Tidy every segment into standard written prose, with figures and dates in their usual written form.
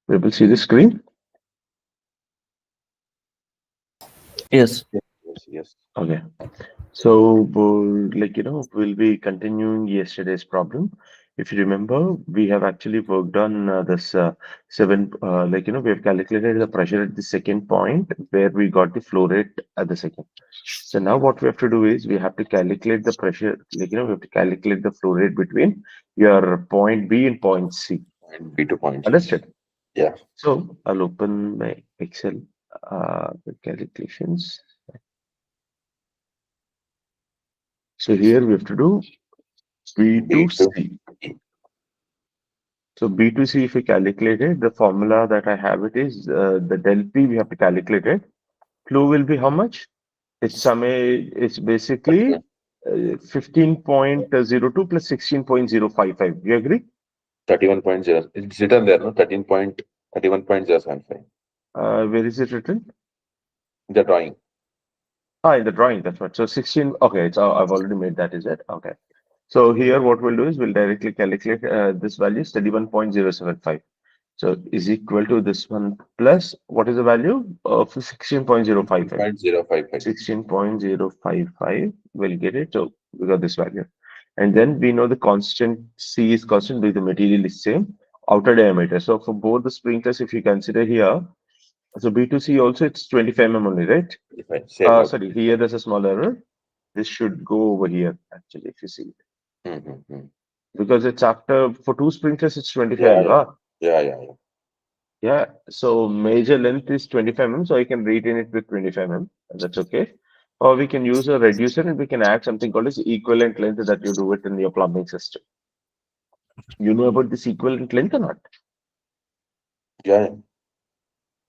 We will see the screen. Yes. Yes. Okay. So, we'll be continuing yesterday's problem. If you remember, we have actually worked on this we have calculated the pressure at the second point where we got the flow rate at the second. So now what we have to do is we have to calculate the pressure, we have to calculate the flow rate between your point B and point C. Point B to point C. Understood? Yeah. So I'll open my Excel calculations. So here we have to do B to B to C. E. So B to C, if we calculate it, the formula that I have it is the del P we have to calculate it. Flow will be how much? It's basically 15.02 plus 16.055. You agree? 31.0. It's written there, no? 31.75. Where is it written? The drawing. In the drawing, that's right. So 16, okay, I've already made that, is it? Okay. So here what we'll do is we'll directly calculate this value is 31.075. So is equal to this one plus what is the value of 16.055? 0.055. 16.055. We'll get it. So we got this value. And then we know the constant C is constant because the material is same. Outer diameter. So for both the sprinklers, if you consider here, so B2C also it's 25 mm only, right? 25. Same out. Sorry, here there's a small error. This should go over here actually, if you see it. Mm-hmm. Because it's after for two sprinklers, it's 25. Yeah, yeah. Huh? Yeah. Yeah, so major length is 25 mm, so I can retain it with 25 mm. That's okay. Or we can use a reducer and we can add something called as equivalent length that you do it in your plumbing system. You know about this equivalent length or not? Yeah.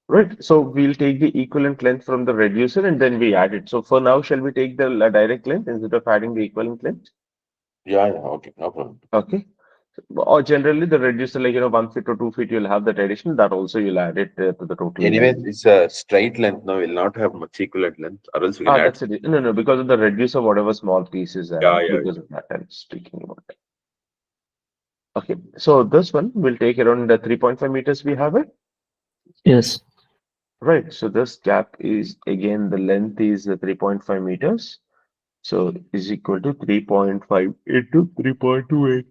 Right. So we'll take the equivalent length from the reducer and then we add it. So for now, shall we take the direct length instead of adding the equivalent length? Yeah. Okay. No problem. Okay. Or generally the reducer, 1 feet or 2 feet, you'll have that addition. That also you'll add it to the total Anyway, length. it's a straight length. No, will not have much equivalent length, or else we can add. That's it. No, because of the reducer, whatever small piece is Yeah, added, yeah, because of that I'm speaking about it. Okay, so this one will take around 3.5 meters. We have it. Yes. Right. So this gap is again the length is 3.5 meters. So is equal to 3.5 into 3.28.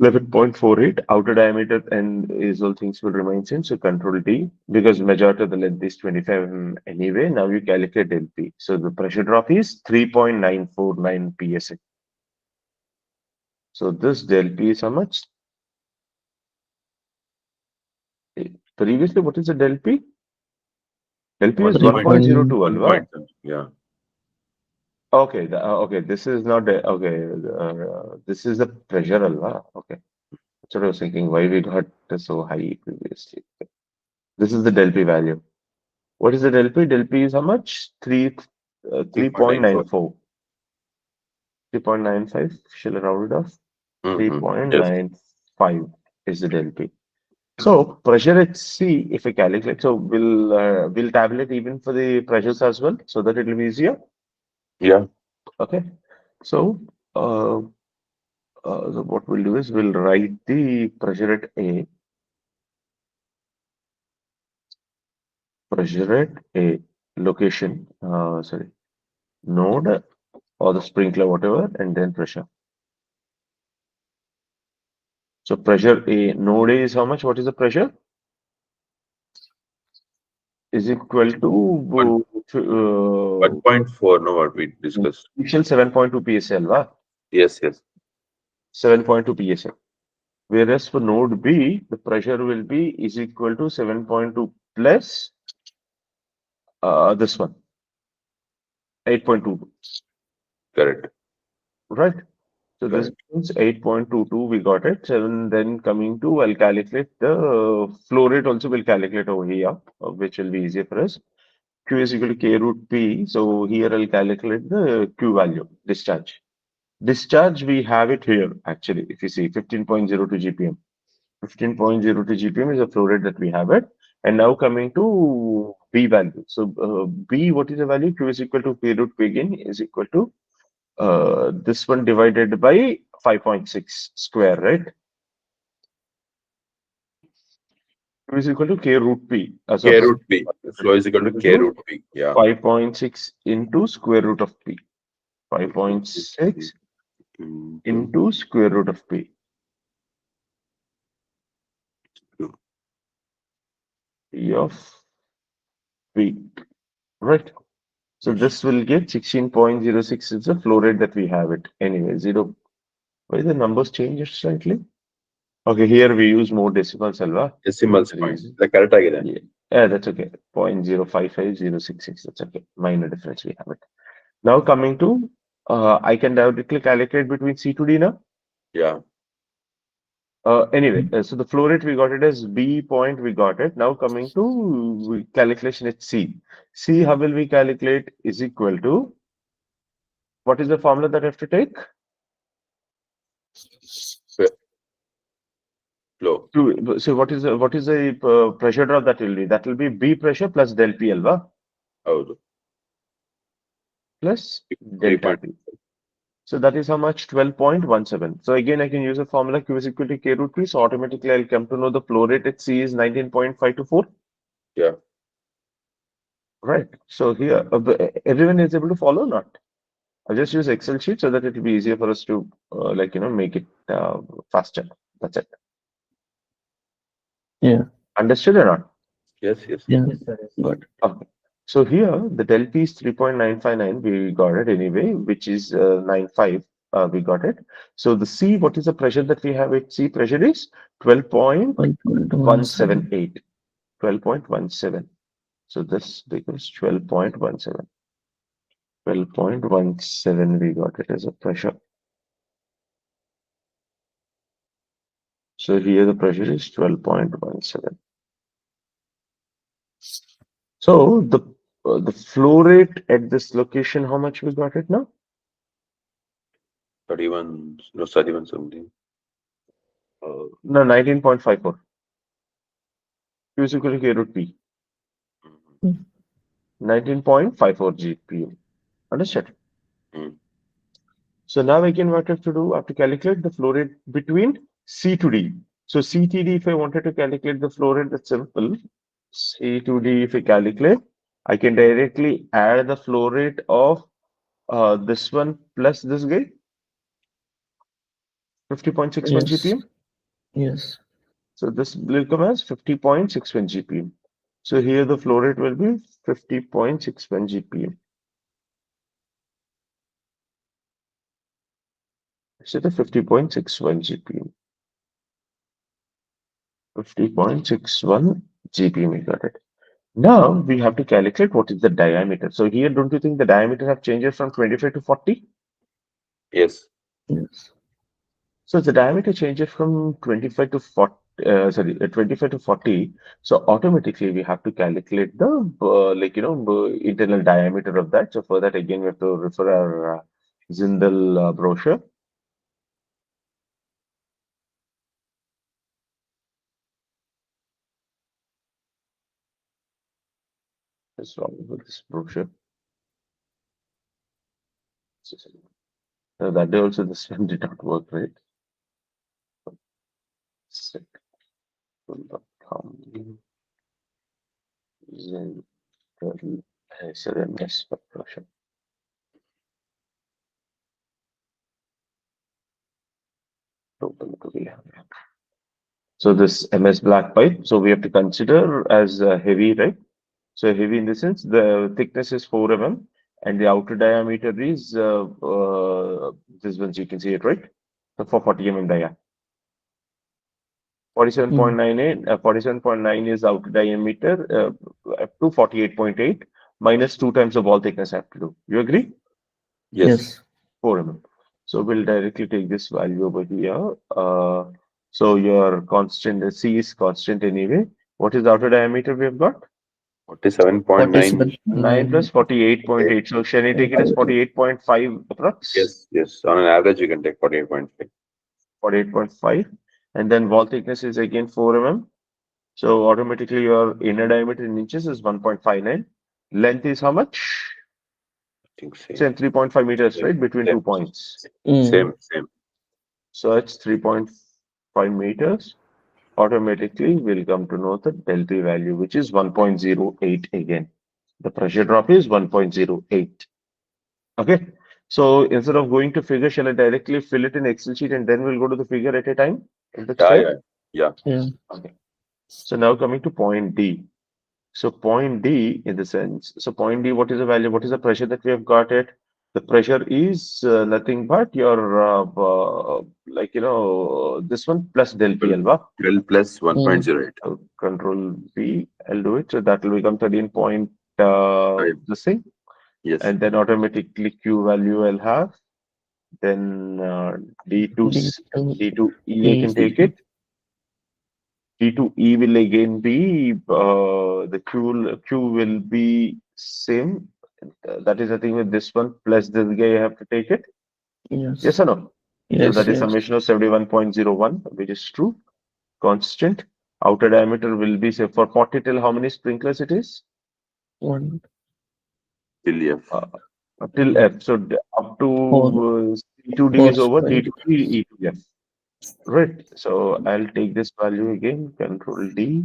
11.48 outer diameter and is all things will remain same. So control D because majority of the length is 25 mm anyway. Now you calculate LP. So the pressure drop is 3.949 psi. So this del P is how much? Previously, what is the del P? Del P is 3 point 1.02, One alva. point something. Yeah. Okay, okay. This is not okay. This is the pressure, alva. Okay. That's what I was thinking. Why we got so high previously? This is the del P value. What is the del P? Del P is how much? 3.94. 3.94. 3.95. Shall I round it off? Yes. 3.95 is the del P. So pressure at C, if we calculate, so we'll tabulate even for the pressures as well, so that it will be easier. Yeah. Okay. So, so what we'll do is we'll write the pressure at A. Pressure at A location. Sorry, node or the sprinkler, whatever, and then pressure. So pressure A, node A is how much? What is the pressure? Is equal One to 1.4. No, what we discussed. initial 7.2 PSL, Yes. Yes. 7.2 PSL. Whereas for node B, the pressure will be is equal to 7.2 plus this one, 8.22, Correct. right? So this Correct. means 8.22, we got it. 7, then coming to, I'll calculate the flow rate also will calculate over here, which will be easier for us. Q is equal to K root P. So here I'll calculate the Q value, discharge. Discharge, we have it here actually, if you see 15.02 GPM. 15.02 GPM is the flow rate that we have it. And now coming to B value. So B, what is the value? Q is equal to P root P again is equal to this one divided by 5.6 square, right? Q is equal to K root P. K root P. Flow is equal to K root P. Yeah. 5.6 into square root of P. 5.6 into square root of P. P of P. Right. So this will get 16.06 is the flow rate that we have it. Anyway, 0. Why the numbers changed slightly? Okay, here we use more decimals, alva. Decimals point. Like correct again. Yeah, that's okay. 0.055066. That's okay. Minor difference we have it. Now coming to, I can directly calculate between C to D now. Yeah. Anyway, so the flow rate we got it as B point, we got it. Now coming to calculation at C. C, how will we calculate is equal to, what is the formula that I have to take? Flow. So what is the pressure drop that will be? That will be B pressure plus del P alva plus delta P. So that is how much? 12.17. So again, I can use a formula Q is equal to K root P. So automatically I'll come to know the flow rate at C is 19.524. Yeah. Right. So here, everyone is able to follow or not? I'll just use Excel sheet so that it will be easier for us to make it faster. That's it. Yeah. Understood or not? Yes. Yes. Yeah. Good. Okay. So here the del P is 3.959. We got it anyway, which is 95. We got it. So the C, what is the pressure that we have at C? Pressure is 12.178. 12.17. So this becomes 12.17. 12.17. We got it as a pressure. So here the pressure is 12.17. So the flow rate at this location, how much we got it now? 31 something. No, 19.54. Q is equal to K root P. 19.54 GPM. Understood? So now again, what I have to do, I have to calculate the flow rate between C to D. So C to D, if I wanted to calculate the flow rate, that's simple. C to D, if I calculate, I can directly add the flow rate of this one plus this guy. 50.61 GPM. Yes. So this will come as 50.61 GPM. So here the flow rate will be 50.61 GPM. So the 50.61 GPM. 50.61 GPM, we got it. Now we have to calculate what is the diameter. So here, don't you think the diameter have changed from 25 to 40? Yes. Yes. So the diameter changes from 25 to 40. 25 to 40. So automatically we have to calculate the internal diameter of that. So for that, again, we have to refer our Zindel brochure. What's wrong with this brochure? That day also this one did not work, right? SMS brochure. So this MS black pipe, so we have to consider as heavy, right? So heavy in the sense the thickness is 4 mm and the outer diameter is this one, so you can see it, right? So for 40 mm dia. 47.98, 47.9 is outer diameter up to 48.8 minus 2 times the wall thickness I have to do. You agree? Yes. 4 mm. So we'll directly take this value over here. So your constant C is constant anyway. What is the outer diameter we have got? 47.9. 9 plus 48.8. So shall I take it as 48.5 approx? Yes. On an average, you can take 48.5. 48.5. And then wall thickness is again 4 mm. So automatically your inner diameter in inches is 1.59. Length is how much? I think same. Same 3.5 meters, right? Between 2 points. Same. So it's 3.5 meters. automatically we'll come to know the del P value, which is 1.08 again. The pressure drop is 1.08. Okay. So instead of going to figure, shall I directly fill it in Excel sheet and then we'll go to the figure at a time? Is that Yeah, fair? yeah. Yeah. Okay. So now coming to point D. So point D in the sense, so point D, what is the value? What is the pressure that we have got it? The pressure is nothing but your, this one plus del P, alva. 12 plus 1.08. So control V, I'll do it. So that will become 13 point, this thing. Yes. And then automatically Q value I'll have. Then D2, D2 D2E, I can take it. D2E will again be the Q will be same. That is the thing with this one plus this guy I have to take it. Yes. Yes or no? So Yes. that is Yes. summation of 71.01, which is true. Constant. Outer diameter will be, say, for 40 till how many sprinklers it is? 1, Till F. Till F. So up 4, to C2D 4 is over, sprint. D2D, E2F. Right. So I'll take this value again, control D.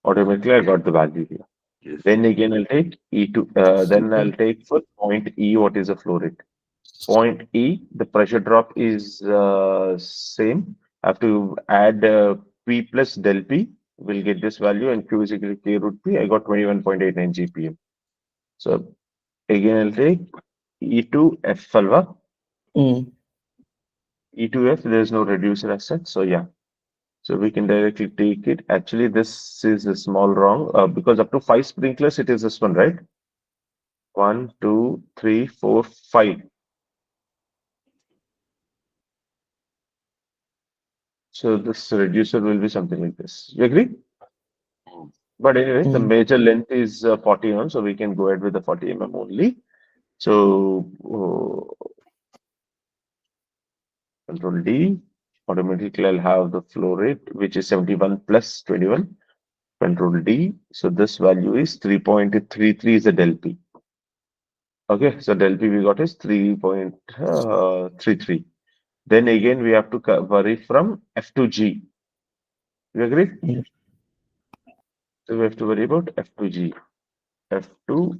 Automatically, I got the value here. Yes. Then again, I'll take E2. Then I'll take for point E, what is the flow rate? Point E, the pressure drop is same. I have to add P plus del P. We'll get this value, and Q is equal to K root P. I got 21.89 GPM. So again, I'll take E2F alpha. Mm. E2F, there is no reducer as such. So yeah. So we can directly take it. Actually, this is a small wrong because up to 5 sprinklers, it is this one, right? 1, 2, 3, 4, 5. So this reducer will be something like this. You agree? Mm. But anyway, the Mm. major length is 40 mm, so we can go ahead with the 40 mm only. So control D, automatically I'll have the flow rate, which is 71 plus 21. Control D. So this value is 3.33 is the del P. Okay, so del P we got is 3.33. Then again, we have to vary from F to G. You agree? Yes. So we have to worry about F to G. F to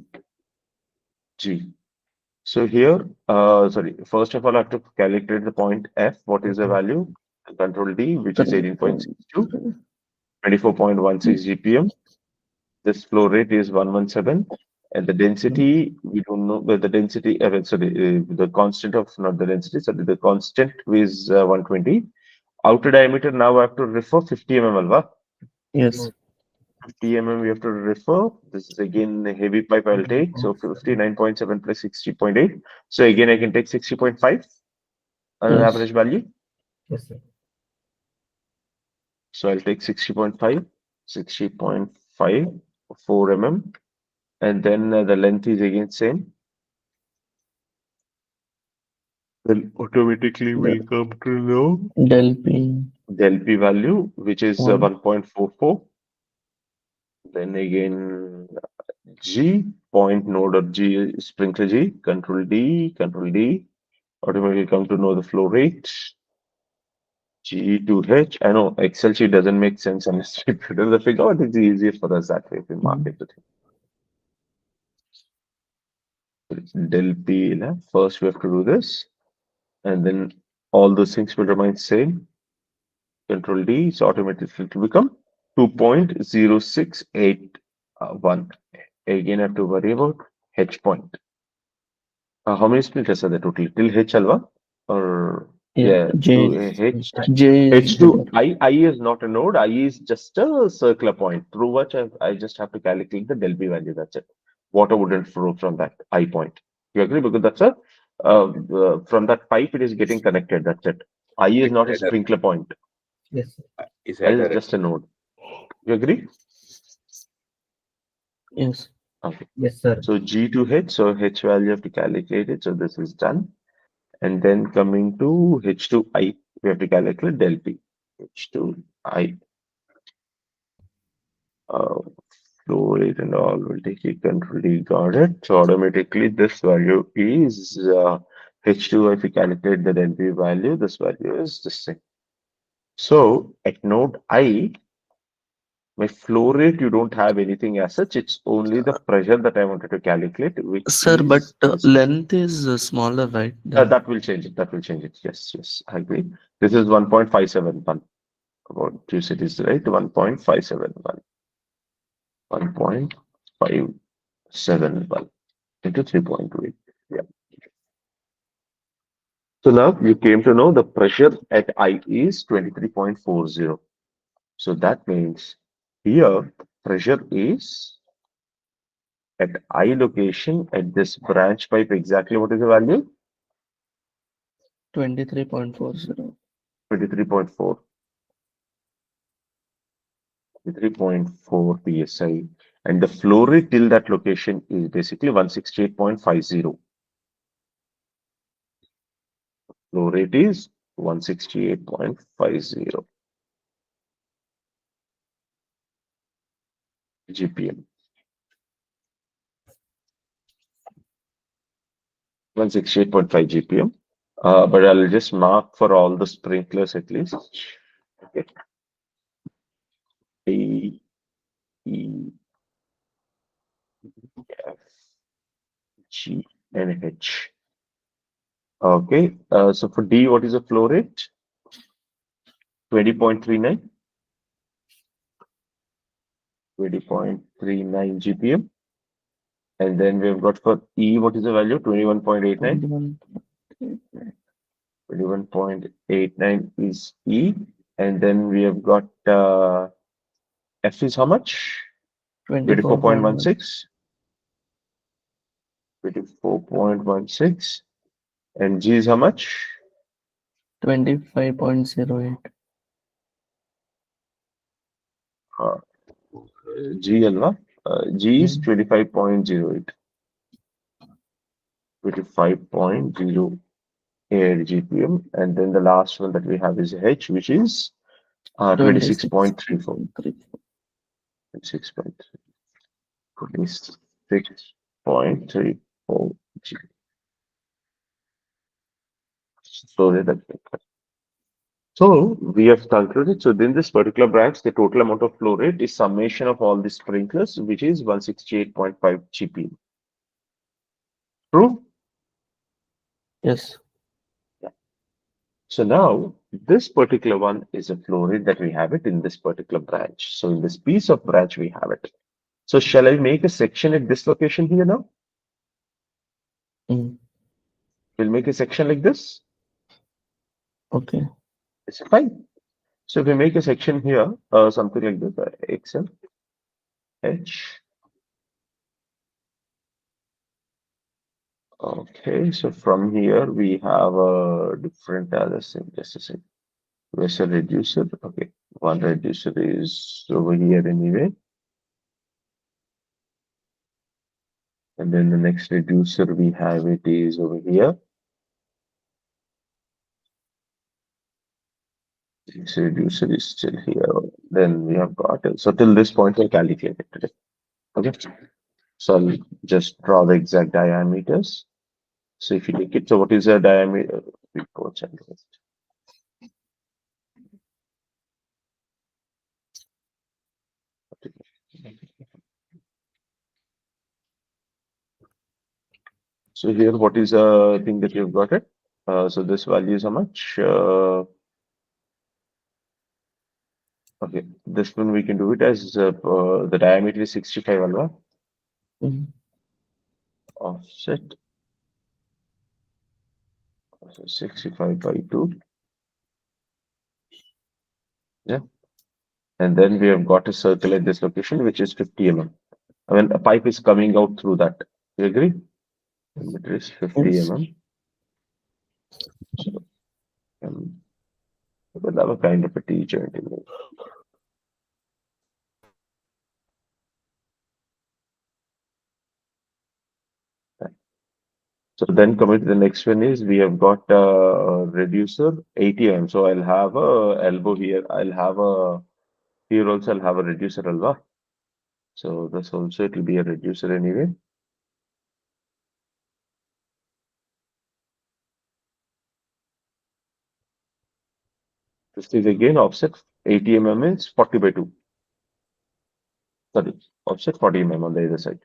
G. So here, sorry, first of all, I have to calculate the point F. What is the value? Control D, which is 18.62, 24.16 GPM. This flow rate is 117. And the density, we don't know where the density, the constant of, not the density, sorry, the constant is 120. Outer diameter, now I have to refer 50 mm, alva. Yes. 50 mm we have to refer. This is again a heavy pipe I'll take. So 59.7 plus 60.8. So again, I can take 60.5 as an Yes. average value. Yes, sir. So I'll take 60.5, 60.5, 4 mm. And then the length is again same. Then automatically The will come to know del P the LP value, which is 1. 1.44. Then again, G, point node of G, sprinkler G, control D, automatically come to know the flow rate. G to H. I know Excel sheet doesn't make sense unless we put in the figure, but it's easier for us that way if we mark Mm. it. Del P, first we have to do this, and then all those things will remain same. Control D, so automatically it will become 2.0681. Again, I have to worry about H point. How many splinters are there totally? Till H alva? Or Yeah. yeah, to H. J is H2, there. I is not a node. I is just a circular point through which I just have to calculate the del P value. That's it. Water wouldn't flow from that I point. You agree? Because that's a from that pipe it is getting connected. That's it. I is not a sprinkler point. Yes. Is I that is a just a node. You agree? Yes. Okay. Yes, sir. So G to H. So H value have to calculate it. So this is done. And then coming to H to I, we have to calculate del P. H to I. Flow rate and all will take it control D, got it. So automatically this value is H2, if we calculate the del P value, this value is this thing. So at node I, my flow rate, you don't have anything as such. It's only the pressure that I wanted to calculate, which Sir, but is this. length is smaller, right? That will change it. That will change it. Yes, yes, I agree. This is 1.571. About two cities, right? 1.571. 1.571 into 3.8. Yeah. So now you came to know the pressure at I is 23.40. So that means here pressure is at I location at this branch pipe exactly what is the value? 23.40. 23.4. 3.4 psi, and the flow rate till that location is basically 168.50. Flow rate is 168.50 GPM. 168.5 GPM. But I'll just mark for all the sprinklers at least. Okay. A, E, F, G, and H. Okay. So for D, what is the flow rate? 20.39. 20.39 GPM. And then we've got for E, what is the value? 21.89. 21.89 is E. And then we have got F is how much? 24.16. 24.16. And G is how much? 25.08. G alva. G is 25.08. 25.08 GPM. And then the last one that we have is H, which is 26.34. 26.34 G. So we have concluded. So in this particular branch, the total amount of flow rate is summation of all the sprinklers, which is 168.5 GPM. True? Yes. So now this particular one is a flow rate that we have it in this particular branch. So in this piece of branch, we have it. So shall I make a section at this location here now? Mm. We'll make a section like this. Okay. It's fine. So if we make a section here, something like this, XL, H. Okay, so from here we have a different other thing. Just a second. Where's a reducer? Okay, one reducer is over here anyway. And then the next reducer we have it is over here. This reducer is still here. Then we have got it. So till this point we'll calculate it today. Okay. So I'll just draw the exact diameters. So if you take it, so what is the diameter? So here, what is the thing that you've got it? So this value is how much? Okay, this one we can do it as the diameter is 65 alva. Mm. Offset. So 65 by 2. Yeah. And then we have got a circle at this location, which is 50 mm. I mean, a pipe is coming out through that. You agree? It is 50 Yes. mm. So, we'll have a kind of a T joint in there. So then coming to the next one is we have got a reducer 80 mm. So I'll have a elbow here. I'll have a here also I'll have a reducer alva. So this also it will be a reducer anyway. This is again offset 80 mm is 40 by 2. Sorry, offset 40 on the other side.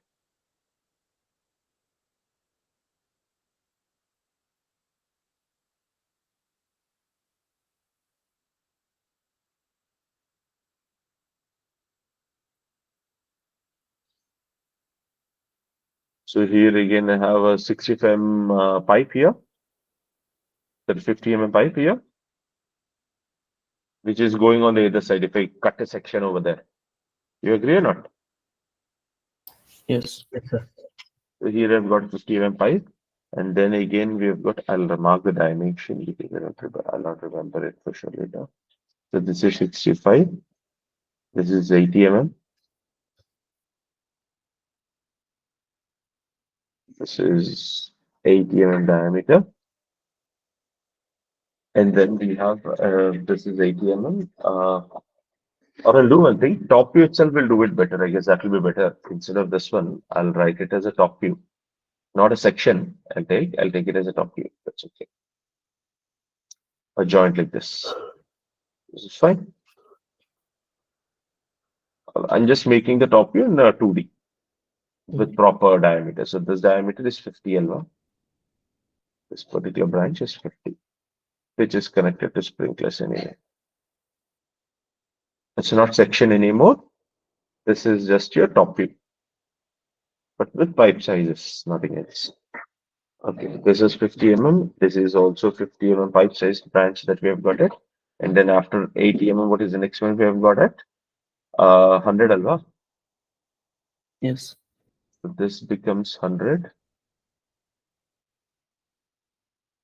So here again I have a 65 pipe here, that 50 pipe here, which is going on the other side if I cut a section over there. You agree or not? Yes. So here I've got 50 pipe, and then again we've got, I'll mark the dimension because I'll not remember it for sure later. So this is 65, this is 80 this is 80 diameter, and then we have this is 80 or I'll do one thing, top view itself will do it better. I guess that will be better. Instead of this one, I'll write it as a top view, not a section. I'll take it as a top view. That's okay. A joint like this. This is fine. I'm just making the top view in 2D with proper diameter. So this diameter is 50 L1. This particular branch is 50, which is connected to sprinklers anyway. It's not section anymore. This is just your top view, but with pipe sizes, nothing else. Okay, this is 50 This is also 50 pipe size branch that we have got it. And then after 80 what is the next one we have got it? 100 alva. Yes. So this becomes 100.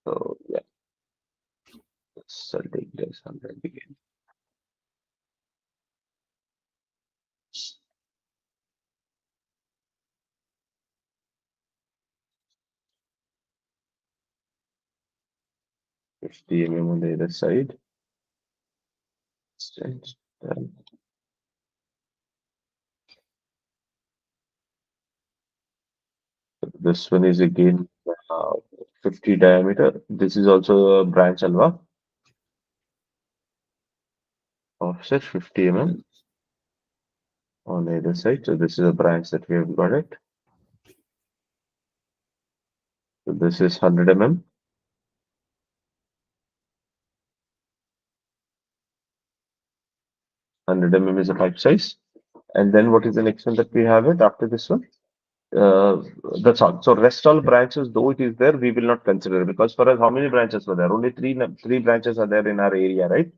So yeah, so I'll take this 100 again. $50 on the other side. Done. So this one is again 50 diameter. This is also a branch alva. Offset 50 on the other side. So this is a branch that we have got it. So this is 100 100 is a pipe size. And then what is the next one that we have it after this one? That's all. So rest all branches, though it is there, we will not consider, because for us, how many branches were there? Only three branches are there in our area, right?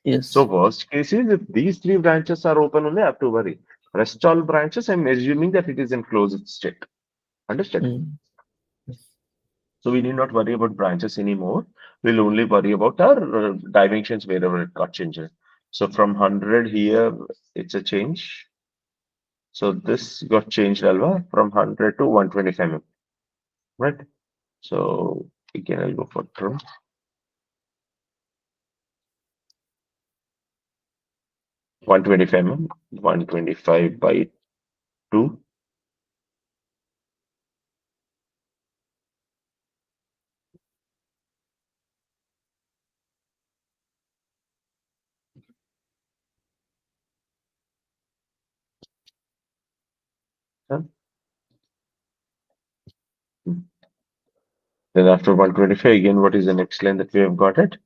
Yes. So worst case is if these 3 branches are open only, I have to worry. Rest all branches, I'm assuming that it is in closed state. Understand? Mm. So we need not worry about branches anymore. We'll only worry about our dimensions wherever it got changed. So from 100 here, it's a change. So this got changed, Alva, from 100 to 125 right? So again, I'll go for trim. One 125 by 2. Done. Then after 125, again, what is the next line that we have got it?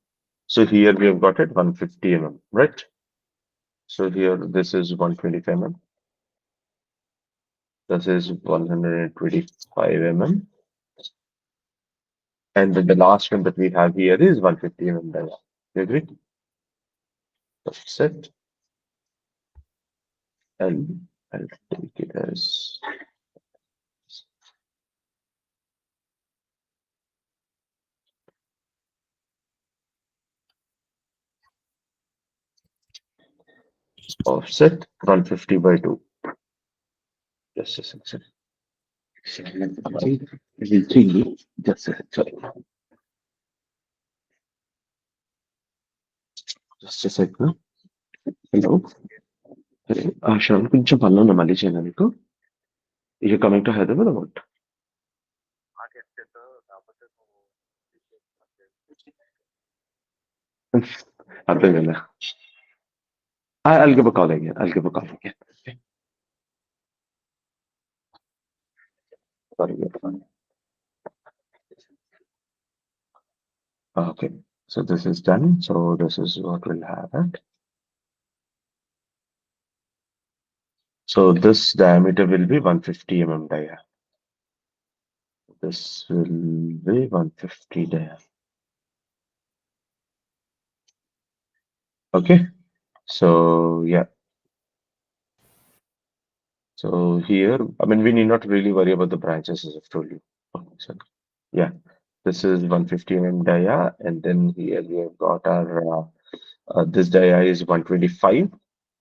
So here we have got it 150 right? So here this is 125 This is 125 and then the last one that we have here is 150 You agree? That's it. And I'll take it as offset 150 by 2. Just a second. Just a second. Just a second. Hello. Sharon, కొంచెం పనులు ఉన్నా మళ్ళీ చేయను నీకు you coming to Hyderabad about Abdullah. I'll give a call again. I'll give a call again. Okay. Sorry, you're fine. Okay. So this is done. So this is what we'll have it. So this diameter will be 150 mm dia. This will be 150 dia. Okay. So yeah. So here, I mean, we need not really worry about the branches as I've told you. Okay, so yeah, this is 150 mm dia, and then here we have got our this dia is 125,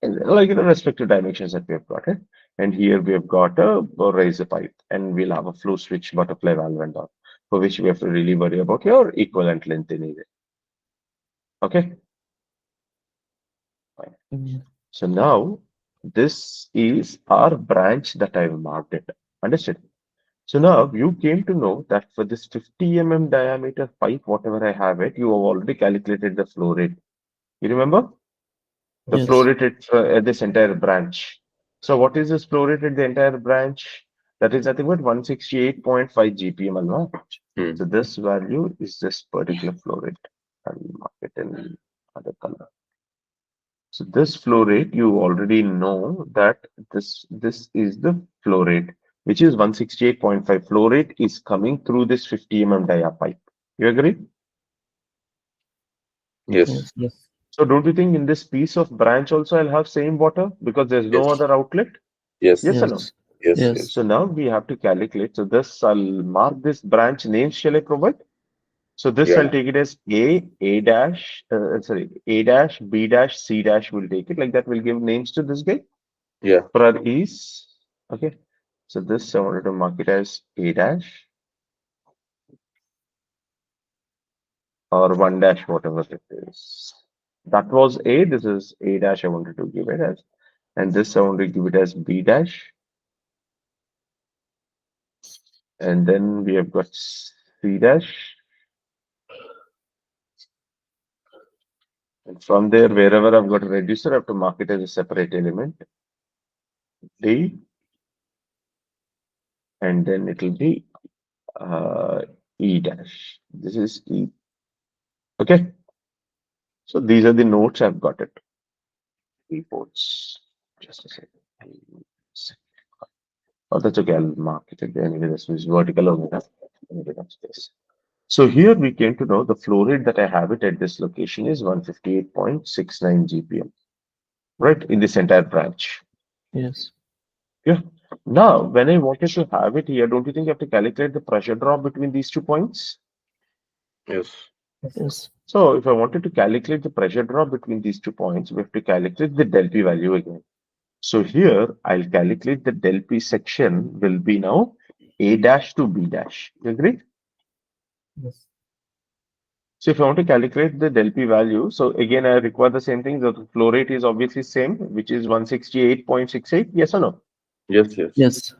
and like the respective dimensions that we have got it. And here we have got a razor pipe, and we'll have a flow switch, butterfly valve, and all, for which we have to really worry about your equivalent length anyway. Okay. Fine. Mm, So now this is our branch that I've marked it. Understood? So now you came to know that for this 50 mm diameter pipe, whatever I have it, you have already calculated the flow rate. You remember? The flow Yes. rate at this entire branch. So what is this flow rate at the entire branch? That is nothing but 168.5 GPM. Alva. Hmm. So this value is this particular flow rate. I'll mark it in other color. So this flow rate, you already know that this is the flow rate, which is 168.5. Flow rate is coming through this 50 mm dia pipe. You agree? Yes. Yes. Yes. So don't you think in this piece of branch also I'll have same water because there's no Yes. other outlet? Yes. Yes or no? Yes. Yes. Yes. Yes. So now we have to calculate. So this I'll mark this branch name. Shall I provide? So this I'll Yeah. take it as A dash, A dash, B dash, C dash. We'll take it like that. We'll give names to this guy. Yeah. For is okay. So this I wanted to mark it as A dash or 1 dash, whatever it is. That was A. This is A dash. I wanted to give it as, and this I want to give it as B dash. And then we have got C dash. And from there, wherever I've got a reducer, I have to mark it as a separate element. D. And then it will be E dash. This is E. Okay. So these are the notes I've got it. Reports. Just a second. Oh, that's okay. I'll mark it again. Anyway, this is vertical only. Space. So here we came to know the flow rate that I have it at this location is 158.69 GPM, right? In this entire branch. Yes. Yeah. Now, when I wanted to have it here, don't you think you have to calculate the pressure drop between these 2 points? Yes. Yes. So if I wanted to calculate the pressure drop between these 2 points, we have to calculate the del P value again. So here I'll calculate the del P section will be now A dash to B dash. You agree? Yes. So if I want to calculate the del P value, so again I require the same thing. The flow rate is obviously same, which is 168.68. Yes or no? Yes. Yes. Yes.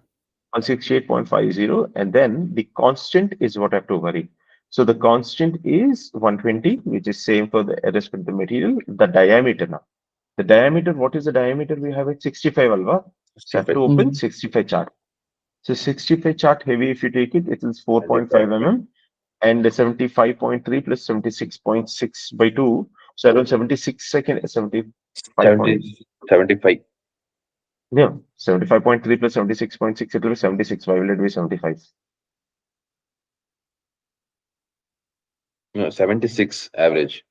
168.50, and then the constant is what I have to worry. So the constant is 120, which is same for the respect of the material. The diameter now. The diameter, what is the diameter? We have it 65 alva. So I have to open 65 chart. So 65 chart heavy, if you take it, it is 4.5 mm and 75.3 plus 76.6 by 2. So around 76 second, 75 point, 75. yeah, 75.3 plus 76.6, it will be 76. Why will it be 75? No, 76 average.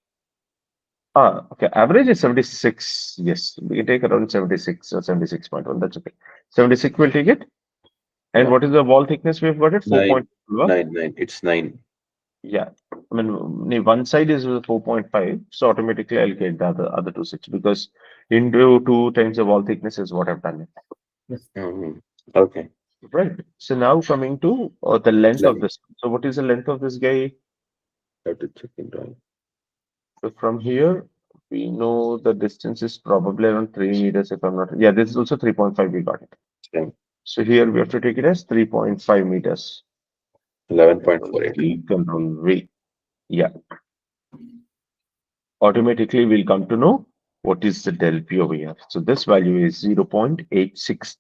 Ah, okay. Average is 76. Yes, we can take around 76 or 76.1. That's okay. 76 will take it. And Yeah. what is the wall thickness we've got it? 9. 4.2. 9. It's 9. Yeah. I mean, one side is 4.5. So automatically I'll get the other two six because into 2 times the wall thickness is what I've done. Yes. Okay. Right. So now coming to the length of Length. this. So what is the length of this guy? Have to check it out. So from here, we know the distance is probably around 3 meters if I'm not. Yeah, this is also 3.5. We got it. Same. So here we have to take it as 3.5 meters. 11.48. Control V. Yeah. automatically we'll come to know what is the del P over here. So this value is 0.8637.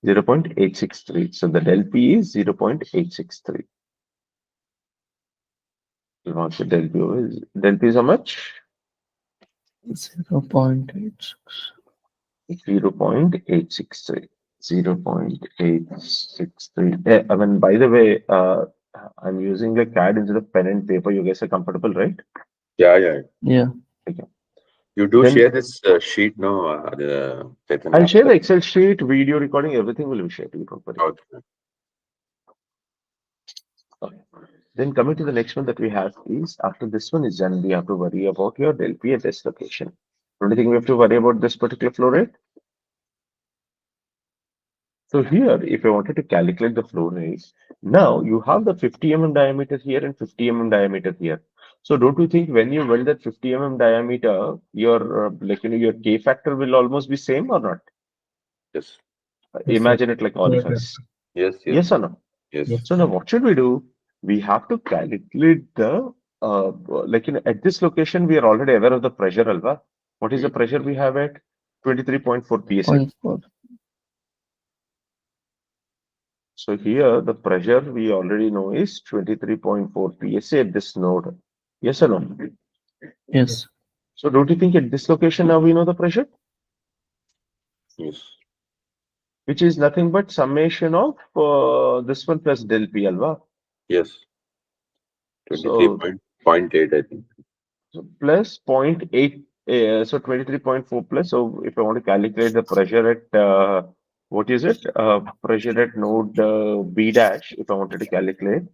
0.863. So the del P is 0.863. We want the del P over del P is how much? 0.86. 0.863. 0.863. I mean, by the way, I'm using like CAD instead of pen and paper. You guys are comfortable, right? Yeah. Yeah. Okay. You do Then- share this sheet, no? Chaitanya, I'll share the after- Excel sheet, video recording, everything will be shared. You don't worry. Okay. Okay. Then coming to the next one that we have is after this one is done, we have to worry about your del P at this location. Don't you think we have to worry about this particular flow rate? So here, if I wanted to calculate the flow rate, now you have the 50 mm diameter here and 50 mm diameter here. So don't you think when you weld that 50 mm diameter, your your K factor will almost be same or not? Yes. Imagine it like all of Correct. us. Yes. Yes or no? Yes. Yes. So now what should we do? We have to calculate the at this location we are already aware of the pressure, Alva. What is the pressure we have at 23.4 psi? 0.4. So here the pressure we already know is 23.4 psi at this node. Yes or no? Yes. So don't you think at this location now we know the pressure, Yes. which is nothing but summation of this one plus del P, Alva. Yes. So 23.8, I think. So plus 0.8, so 23.4 plus. So if I want to calculate the pressure at, what is it? Pressure at node B dash, if I wanted to calculate,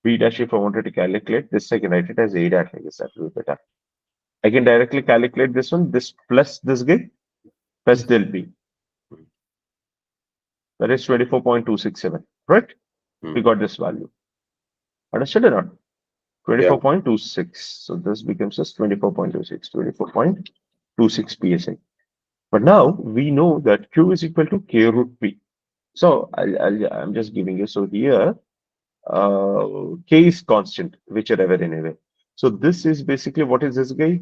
B dash, if I wanted to calculate this, I can write it as A dash, I guess that will be better. I can directly calculate this one, this plus this guy, plus del P. That is 24.267, right? We got this value. Understood or not? 24.26. So this becomes just 24.26, 24.26 psi. But now we know that Q is equal to K root P. So I'm just giving you. So here, K is constant, whichever anyway. So this is basically what is this guy?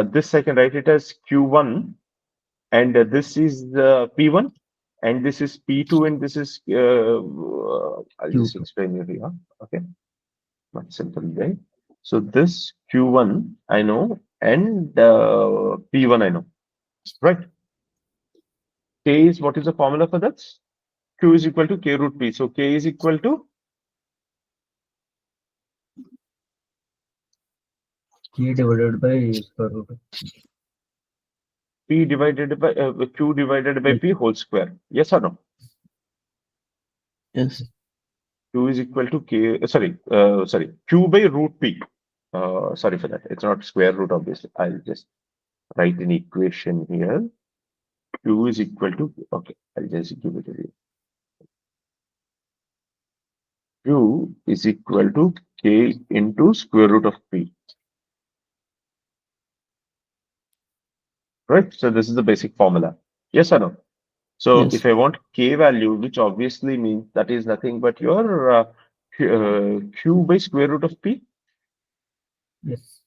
This I can write it as Q1, and this is the P1, and this is P2, and this is I'll just Q2. explain you here. Okay, much simple way. So this Q1 I know, and P1 I know, right? K is what is the formula for that? Q is equal to K root P. So K is equal to K divided by square root. P divided by Q divided by P whole square. Yes or no? Yes. Q is equal to K. Sorry, Q by root P. Sorry for that. It's not square root, obviously. I'll just write an equation here. Q is equal to, okay, I'll just give it a name. Q is equal to K into square root of P. Right? So this is the basic formula. Yes or no? So Yes. if I want K value, which obviously means that is nothing but your Q by square root of P. Yes.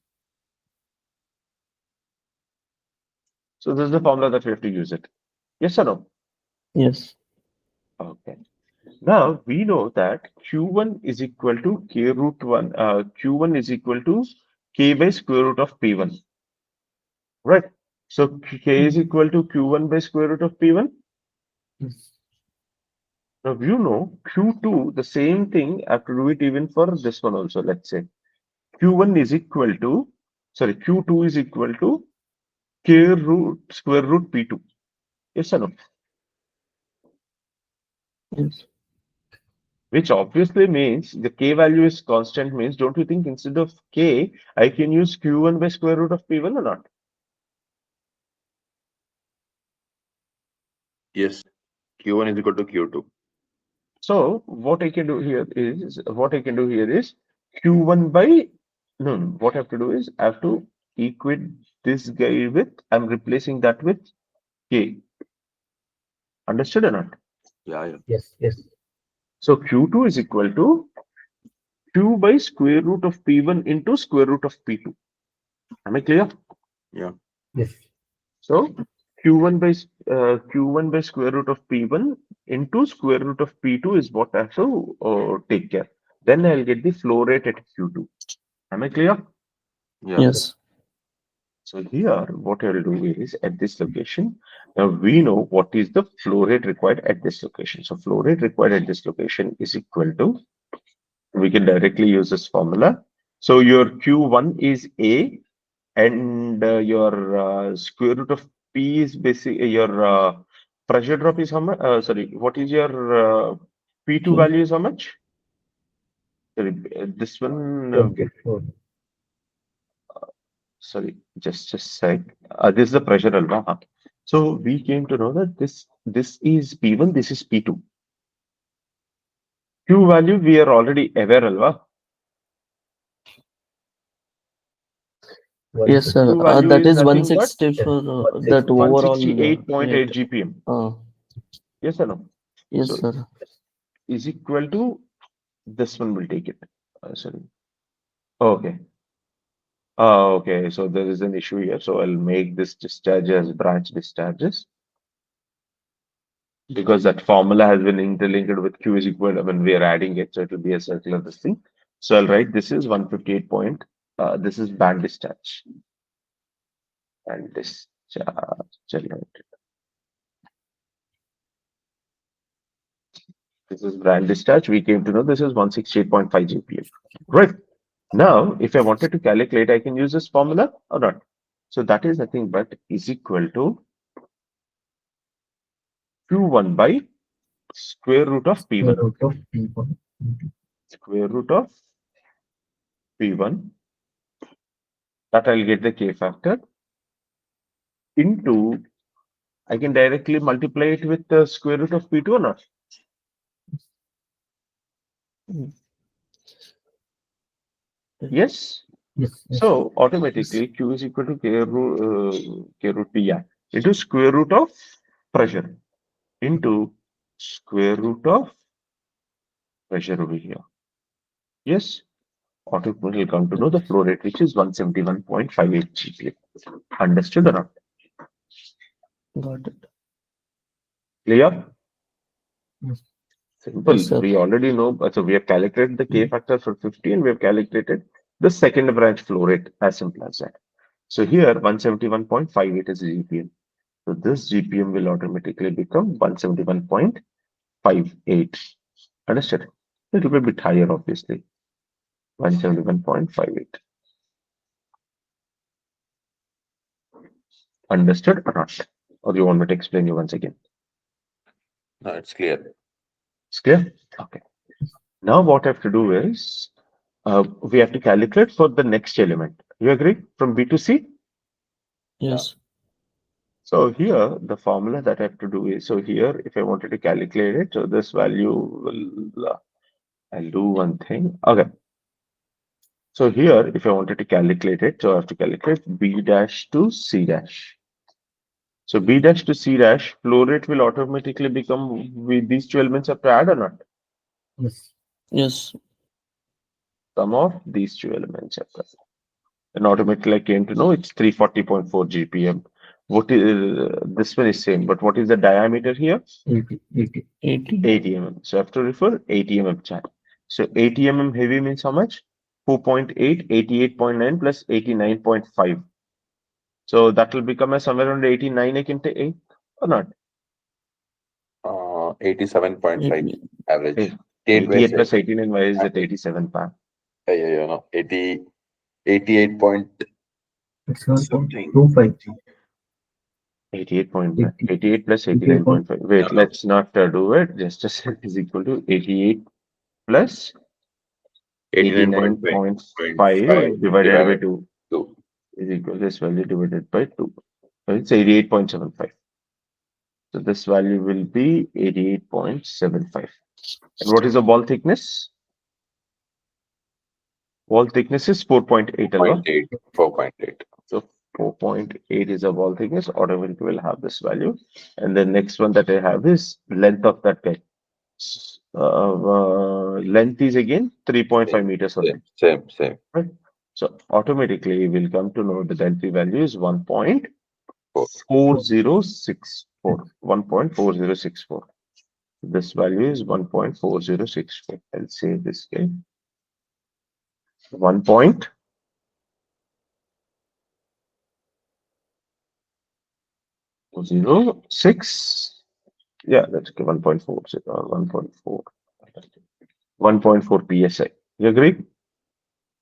So this is the formula that we have to use it. Yes or no? Yes. Okay. Now we know that Q1 is equal to K root 1. Q1 is equal to K by square root of P1. Right. So K is equal to Q1 by square root of P1. Yes. Now you know Q2, the same thing, I have to do it even for this one also. Let's say Q1 is equal to, sorry, Q2 is equal to K root square root P2. Yes or no? Yes. Which obviously means the K value is constant, means don't you think instead of K, I can use Q1 by square root of P1 or not? Yes. Q1 is equal to Q2. So what I can do here is Q1 by, no, what I have to do is I have to equate this guy with, I'm replacing that with K. Understood or not? Yeah. Yes. Yes. So Q2 is equal to Q by square root of P1 into square root of P2. Am I clear? Yes. So Q1 by square root of P1 into square root of P2 is what I have to take care. Then I'll get the flow rate at Q2. Am I clear? Yes. So here, what I'll do is at this location, now we know what is the flow rate required at this location. So flow rate required at this location is equal to, we can directly use this formula. So your Q1 is A, and your square root of P is basically your pressure drop is how much? Sorry, what is your P2 Okay. value is how much? Sorry, this one. 24. Sorry, just a sec. This is the pressure alva. Huh? So we came to know that this is P1, this is P2. Q value we are already aware alva. One So Yes, the sir. Q value That is is nothing but 160 for that 168.8 overall GPM. Uh, Yes or no? yes, So sir. is equal to this one will take it. Sorry. Okay. Okay. So there is an issue here. So I'll make this discharge as branch discharges, because that formula has been interlinked with Q is equal when we are adding it. So it will be a circular this thing. So I'll write this is 158 point. This is band discharge. And discharge generated. This is band discharge. We came to know this is 168.5 GPM. Right. Now, if I wanted to calculate, I can use this formula or not. So that is nothing but is equal to Q1 by square root of Square P1. root of P1. Square root of P1. That I'll get the K factor into, I can directly multiply it with the square root of P2 or not? Yes. Yes. Yes. So automatically Q is equal to K root P, yeah, into square root of pressure into square root of pressure over here. Yes. Automatically will come to know the flow rate, which is 171.58 GPM. Understood or not? Got it. Clear? Yes. Simple. Yes, sir. We already know. So we have calculated the K factor for 50 and we have calculated the second branch flow rate, as simple as that. So here 171.58 is GPM. So this GPM will automatically become 171.58. Understood? It will be a bit higher, obviously. 171.58. Understood or not? Or you want me to explain you once again? No, it's clear. It's clear? Okay. Now what I have to do is we have to calculate for the next element. You agree? From B to C? Yes. So here the formula that I have to do is, so here if I wanted to calculate it, so this value will, I'll do one thing. Okay. So here if I wanted to calculate it, so I have to calculate B dash to C dash. So B dash to C dash flow rate will automatically become, with these two elements have to add or not? Yes. Yes. Sum of these two elements have to add. And automatically I came to know it's 340.4 GPM. What is this one is same, but what is the diameter here? 80. 80. 80. 80 mm. So I have to refer 80 mm chat. So 80 mm heavy means how much? 4.8, 88.9 plus 89.5. So that will become a somewhere around 89 I can take 8 or not? 87.5 average. Hey, 88 88 plus 89, why is it 87 pa? no, 88 point It's something. 1.25. 88.9. 88 plus 89.5. Wait, let's not do it. Just a sec is equal to 88 plus 89.5 divided by 2 is equal to this value divided by 2. So it's 88.75. So this value will be 88.75. And what is the wall thickness? Wall thickness is 4.8. 4.8. So 4.8 is a wall thickness. Automatically will have this value. And the next one that I have is length of that guy. length is again 3.5 meters only. Same. Right? So automatically we'll come to know the delta value is 1.4064. 1.4064. This value is 1.4064. I'll say this way. 1.06. Yeah, that's okay. 1.40. 1.4. 1.4 psi. You agree?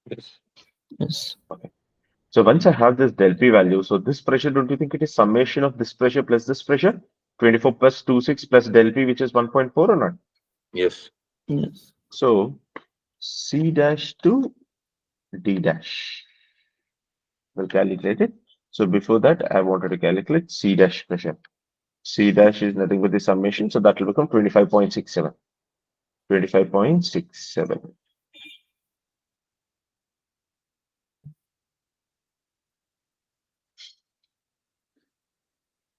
Yes. Yes. Okay. So once I have this del P value, so this pressure, don't you think it is summation of this pressure plus this pressure? 24 plus 26 plus del P, which is 1.4 or not? Yes. Yes. So C dash to D dash. We'll calculate it. So before that, I wanted to calculate C dash pressure. C dash is nothing but the summation, so that will become 25.67. 25.67.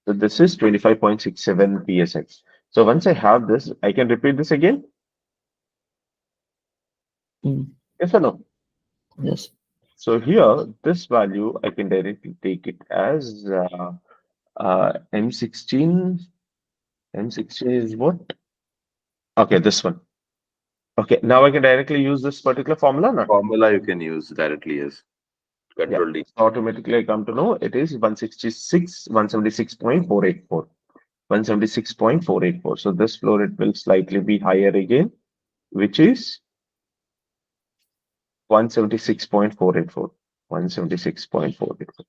So this is 25.67 psi. So once I have this, I can repeat this again? Mm. Yes or no? Yes. So here, this value, I can directly take it as M16. M16 is what? Okay, this one. Okay, now I can directly use this particular formula, no? Formula you can use directly, yes. Yeah. Control D. So automatically I come to know it is 176.484. 176.484. So this flow rate will slightly be higher again, which is 176.484. 176.484.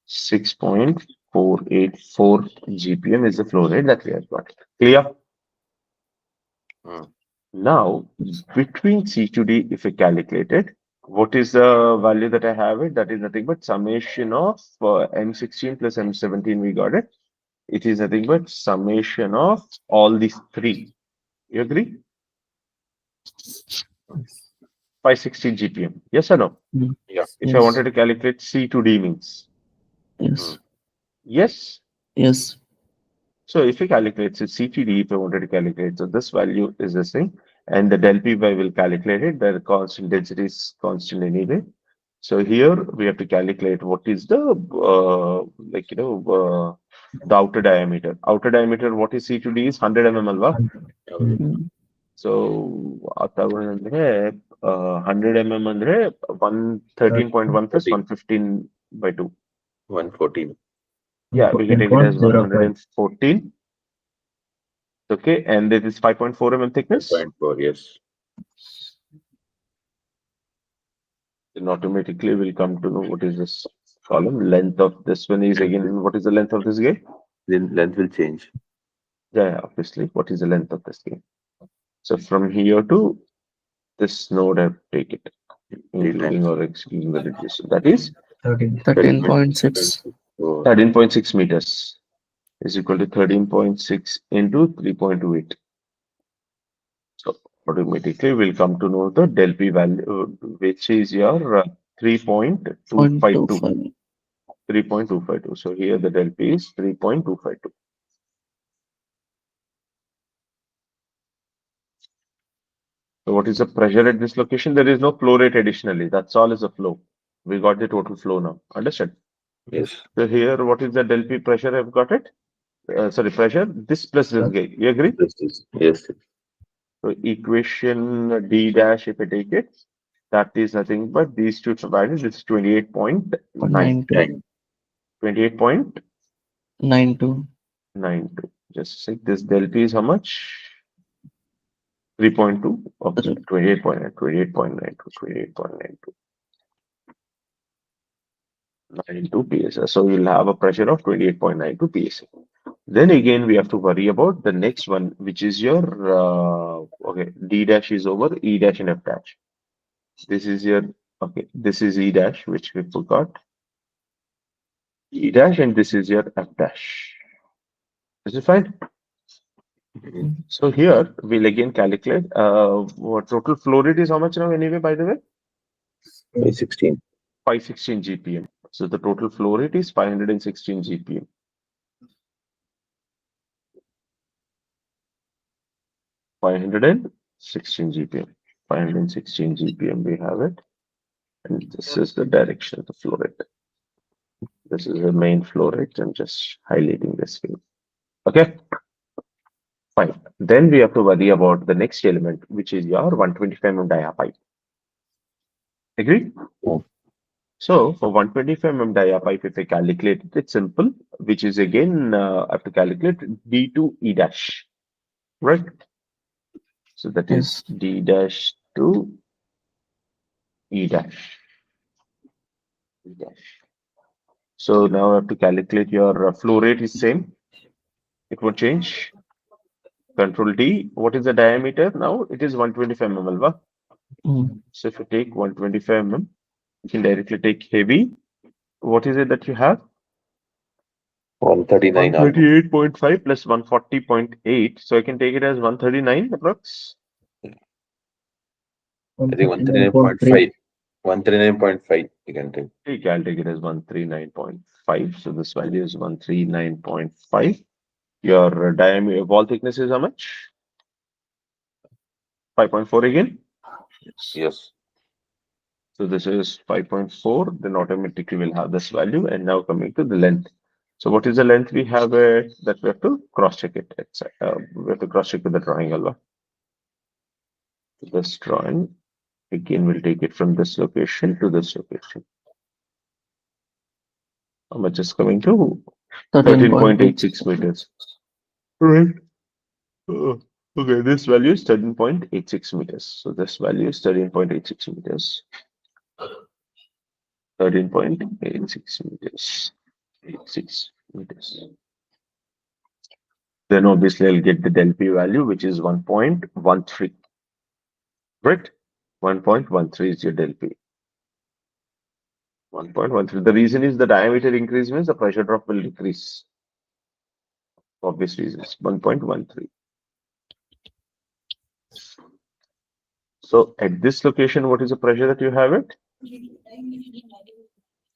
6.484 GPM is the flow rate that we have got. Clear? Hmm. Now, between C to D, if we calculate it, what is the value that I have it? That is nothing but summation of M16 plus M17. We got it. It is nothing but summation of all these three. You agree? 560 GPM. Yes or no? Mm. Yeah. If I Yes. wanted to calculate C to D means. Yes. Yes. Yes. So if you calculate, so CTD, if I wanted to calculate, so this value is this thing, and the del P by will calculate it, the constant density is constant anyway. So here we have to calculate what is the, the outer diameter. Outer diameter, what is C to D is 100 mm alva. Mm. So, 100 mm andre 113.1 plus 14. 115 by 2. 114. Yeah, we can take it as 14.05. 114. Okay, and it is 5.4 mm thickness. 5.4, yes. Then automatically we'll come to know what is this column. Length of this one is again, what is the length of this gate? Then length will change. Yeah, obviously. What is the length of this gate? So from here to this node, I have to take it, including or excluding the radius. That is 13.6. 13.6 meters is equal to 13.6 into 3.28. So automatically we'll come to know the del P value, which is your 3.252. 0.25. 3.252. So here the del P is 3.252. So what is the pressure at this location? There is no flow rate additionally. That's all is a flow. We got the total flow now. Understood? Yes. So here, what is the del P pressure? I've got it. Sorry, pressure. This plus this guy. You agree? Yes. So equation D dash, if I take it, that is nothing but these two divided. This is 28.9. 92. 28.92. 92. Just like this del P is how much? 3.2. Okay, 28.9. 28.92. 28.92. 92 psi. So you'll have a pressure of 28.92 psi. Then again, we have to worry about the next one, which is your okay, D dash is over E dash and F dash. This is your okay. This is E dash, which we forgot. E dash, and this is your F dash. Is it fine? So here we'll again calculate what total flow rate is how much now anyway, by the way? 516. 516 GPM. So the total flow rate is 516 GPM. 516 GPM. 516 GPM, we have it. And this is the direction of the flow rate. This is the main flow rate. I'm just highlighting this field. Okay, fine. Then we have to worry about the next element, which is your 125 mm dia pipe. Agree? Hmm. So for 125 mm dia pipe, if I calculate it, it's simple, which is again, I have to calculate D to E dash, right? So that is D dash to E dash. E dash. So now I have to calculate your flow rate is same. It won't change. Control D. What is the diameter now? It is 125 mm, alva. Mm. So if you take 125 mm, you can directly take heavy. What is it that you have? 139 138.5 plus 140.8. So I can take it as 139 approx. I think 139.5. 139.5 you can take. Okay, I'll take it as 139.5. So this value is 139.5. Your diameter wall thickness is how much? 5.4 again. Yes. So this is 5.4. Then automatically we'll have this value. And now coming to the length. So what is the length we have that we have to cross check it? We have to cross check with the drawing, alva. This drawing. Again, we'll take it from this location to this location. How much is coming to? 13.86 meters. Right. Okay, this value is 13.86 meters. So this value is 13.86 meters. 13.86 meters. 86 meters. Then obviously I'll get the del P value, which is 1.13. Right? 1.13 is your del P. 1.13. The reason is the diameter increase means the pressure drop will decrease. Obvious reasons. 1.13. So at this location, what is the pressure that you have it?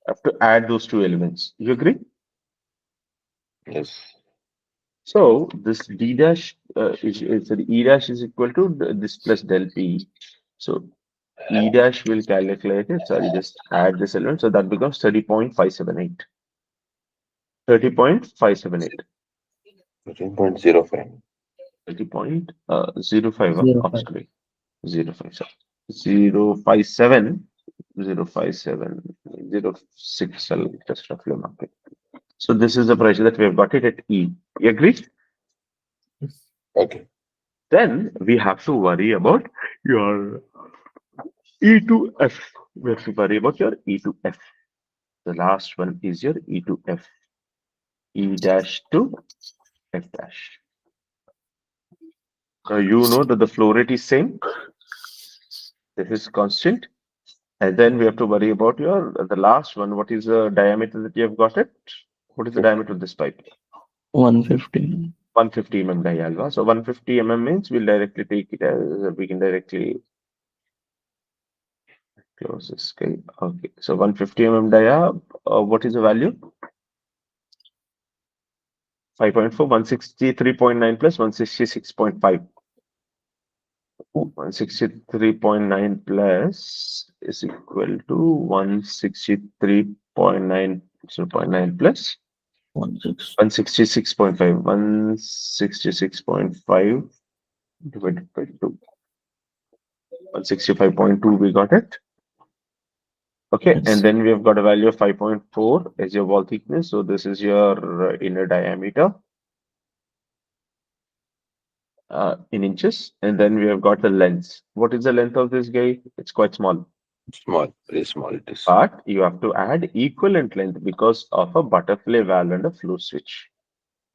Have to add those two elements. You agree? Yes. So this D dash sorry, E dash is equal to this plus del P. So E dash will calculate it. So I'll just add this element. So that becomes 30.578. 30.578. 13.05. 30.05. Oh, 05. sorry. 05. So 057. 057. 06. I'll just roughly mark it. So this is the pressure that we have got it at E. You agree? Okay. Then we have to worry about your E to F. We have to worry about your E to F. The last one is your E to F. E dash to F dash. Now you know that the flow rate is same. This is constant. And then we have to worry about your the last one. What is the diameter that you have got it? What is the diameter of this pipe? 150. 150 mm dia, alva. So 150 mm means we'll directly take it as we can directly close this. Okay. Okay. So 150 mm dia. What is the value? 5.4, 163.9 plus 166.5. 163.9 plus is equal to 163.9 plus 166.5. 166.5 divided by 2. 165.2, we got it. Okay, Yes. and then we have got a value of 5.4 as your wall thickness. So this is your inner diameter in inches. And then we have got the length. What is the length of this guy? It's quite small. Small. Very small it is. But you have to add equivalent length because of a butterfly valve and a flow switch.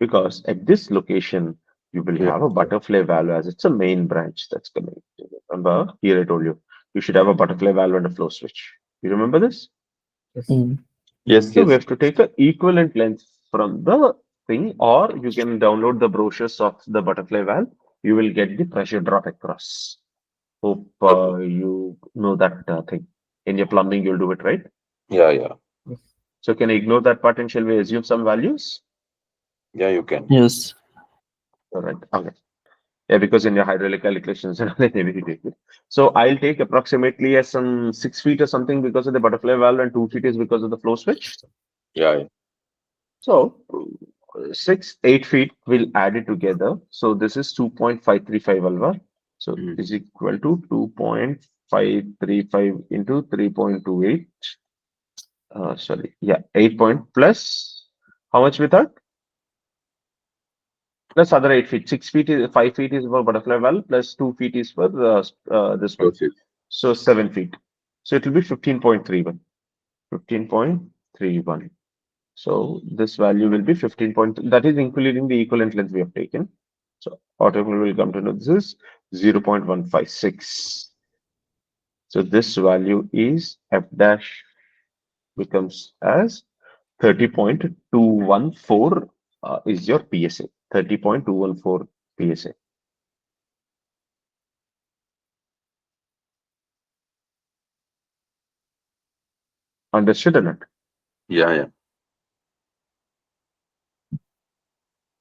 Because at this location, you will have a butterfly valve as it's a main branch that's coming. Remember, here I told you, you should have a butterfly valve and a flow switch. You remember this? Mm. Yes. So Yes. we have to take an equivalent length from the thing, or you can download the brochures of the butterfly valve. You will get the pressure drop across. Hope you know that thing. In your plumbing, you'll do it, right? Yeah. Yeah. So can I ignore that part and shall we assume some values? Yeah. You can. Yes. All right. Okay. Yeah, because in your hydraulic calculations, maybe you take it. So I'll take approximately as some 6 feet or something because of the butterfly valve, and 2 feet is because of the flow switch. Yeah, yeah. So 8 feet, we'll add it together. So this is 2.535 alva. So Mhm. is equal to 2.535 into 3.28. Sorry, yeah, 8 point plus how much we thought? Plus other 8 feet. 6 feet is 5 feet is for butterfly valve, plus 2 feet is for this one. Proceed. So 7 feet. So it will be 15.31. 15.31. So this value will be 15 point. That is including the equivalent length we have taken. So automatically will come to know this is 0.156. So this value is f dash becomes as 30.214 is your PSA. 30.214 PSA. Understood or not? Yeah, yeah.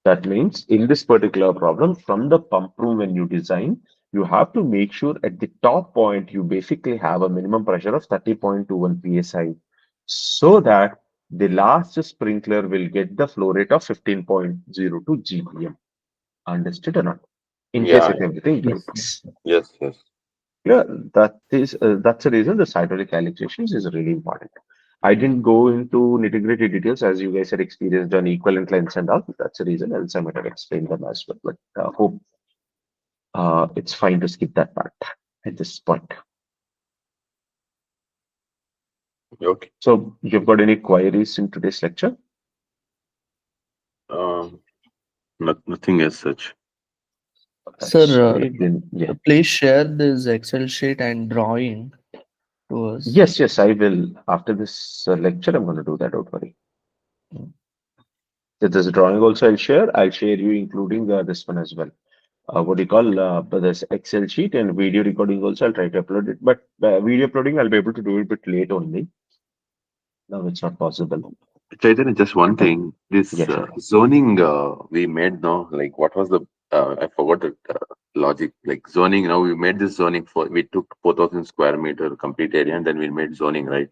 That means in this particular problem, from the pump room when you design, you have to make sure at the top point you basically have a minimum pressure of 30.21 psi so that the last sprinkler will get the flow rate of 15.02 GPM. Understood or not? In case Yeah, if yeah. everything Yes. breaks. Yes, yes. Yeah, that's the reason the hydraulic calculations is really important. I didn't go into nitty-gritty details as you guys had experienced on equivalent lengths and all. That's the reason, else I might have explained them as well. But hope it's fine to skip that part at this point. Okay. So you've got any queries in today's lecture? Um, nothing as such. Sir, That's right. Then yeah. please share this Excel sheet and drawing to us. Yes, I will. After this lecture, I'm going to do that. Don't worry. Mm. So this drawing also I'll share. I'll share you including this one as well. What do you call this Excel sheet and video recording also. I'll try to upload it, but video uploading I'll be able to do it a bit late only. Now it's not possible. Chaitanya, just one thing. This Yeah, sure. zoning we made now, like what was the I forgot the logic. Like zoning, now we made this zoning for we took 4,000 square meter complete area and then we made zoning, right?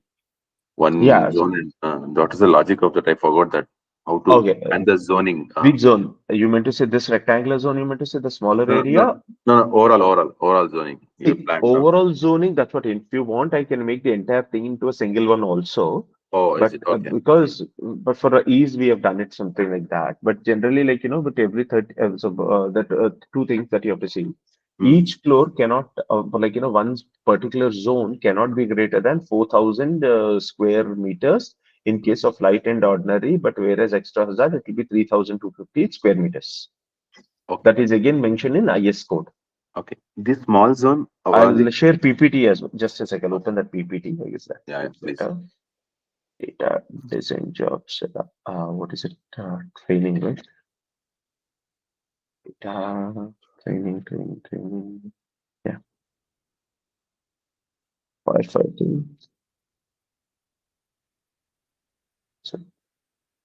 One Yeah. zone. And, what is the logic of that? I forgot that. How to Okay. and the zoning. Which zone? You meant to say this rectangular zone? You meant to say the smaller No, no, area? no, overall zoning. You See, planned out. overall zoning, that's what, if you want, I can make the entire thing into a single one also. Oh, is But it okay? but for the ease, we have done it something like that. But generally, like, with every 30, that two things that you have to see. Hmm. Each floor cannot, one particular zone cannot be greater than 4,000 square meters in case of light and ordinary. But whereas extra hazard, it will be 3,250 square meters. Okay. That is again mentioned in IS code. Okay. This small zone, I'll share PPT as well. Just a second. Open that PPT. I guess that yeah, looks please. better. Data design job setup. What is it? Training, right? Data training. Yeah. Firefighting. So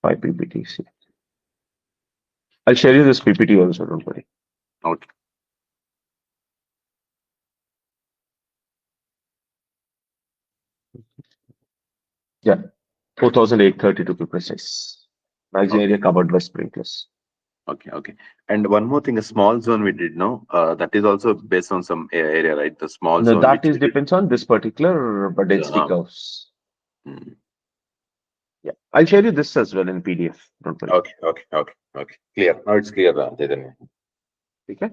5 PPTs. I'll share you this PPT also. Don't worry. Okay. Yeah. 4,830 to be precise. Maximum Okay. area covered by sprinklers. Okay. And one more thing, a small zone we did now. That is also based on some area, right? The small No, zone that which is we did. depends on this particular density Uh, curves. hmm. Yeah. I'll share you this as well in PDF. Don't worry. Okay. Clear. Now it's clear, Chaitanya. Okay.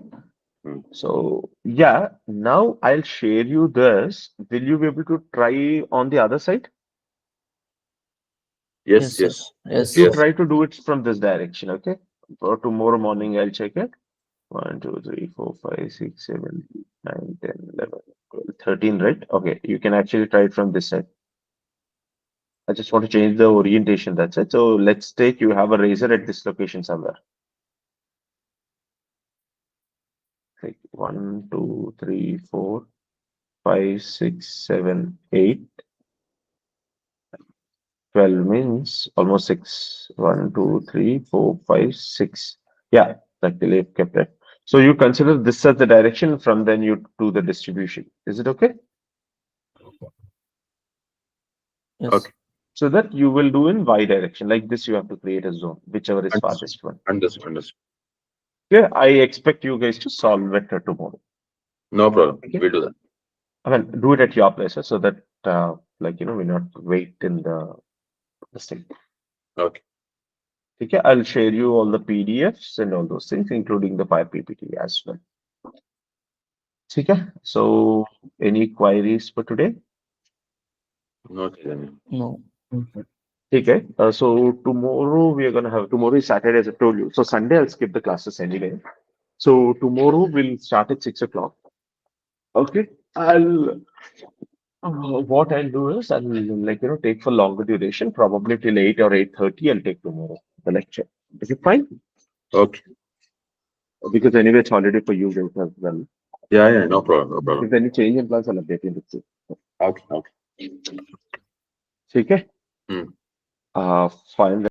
Hmm. So yeah, now I'll share you this. Will you be able to try on the other side? Yes, Yes, sir. yes, Yes, You sir. yes. try to do it from this direction, okay? For tomorrow morning, I'll check it. 1, 2, 3, 4, 5, 6, 7, 8, 9, 10, 11, 12, 13, right? Okay, you can actually try it from this side. I just want to change the orientation, that's it. So let's take you have a razor at this location somewhere. Like 1, 2, 3, 4, 5, 6, 7, 8. 12 means almost 6. 1, 2, 3, 4, 5, 6. Yeah, luckily I've kept it. So you consider this as the direction, from then you do the distribution. Is it okay? Yes. Okay. So that you will do in y direction. Like this, you have to create a zone, whichever is Understood. farthest one. Understood. Yeah, I expect you guys to solve it tomorrow. No problem. Okay. We'll do that. I mean, do it at your place so that, like, we not wait in the thing. Okay. Okay, I'll share you all the PDFs and all those things, including the 5 PPT as well. Okay, so any queries for today? Not really. No. Okay, so tomorrow we are gonna have, tomorrow is Saturday as I told you. So Sunday I'll skip the classes anyway. So tomorrow we'll start at 6 o'clock. Okay, what I'll do is I'll take for longer duration, probably till 8 or 8:30. I'll take tomorrow the lecture. Is it fine? Okay. Because anyway it's holiday for you guys as well. Yeah. No problem. No problem. If there any change in plans, I'll update you in the group. Okay. Okay. Hmm. Fine.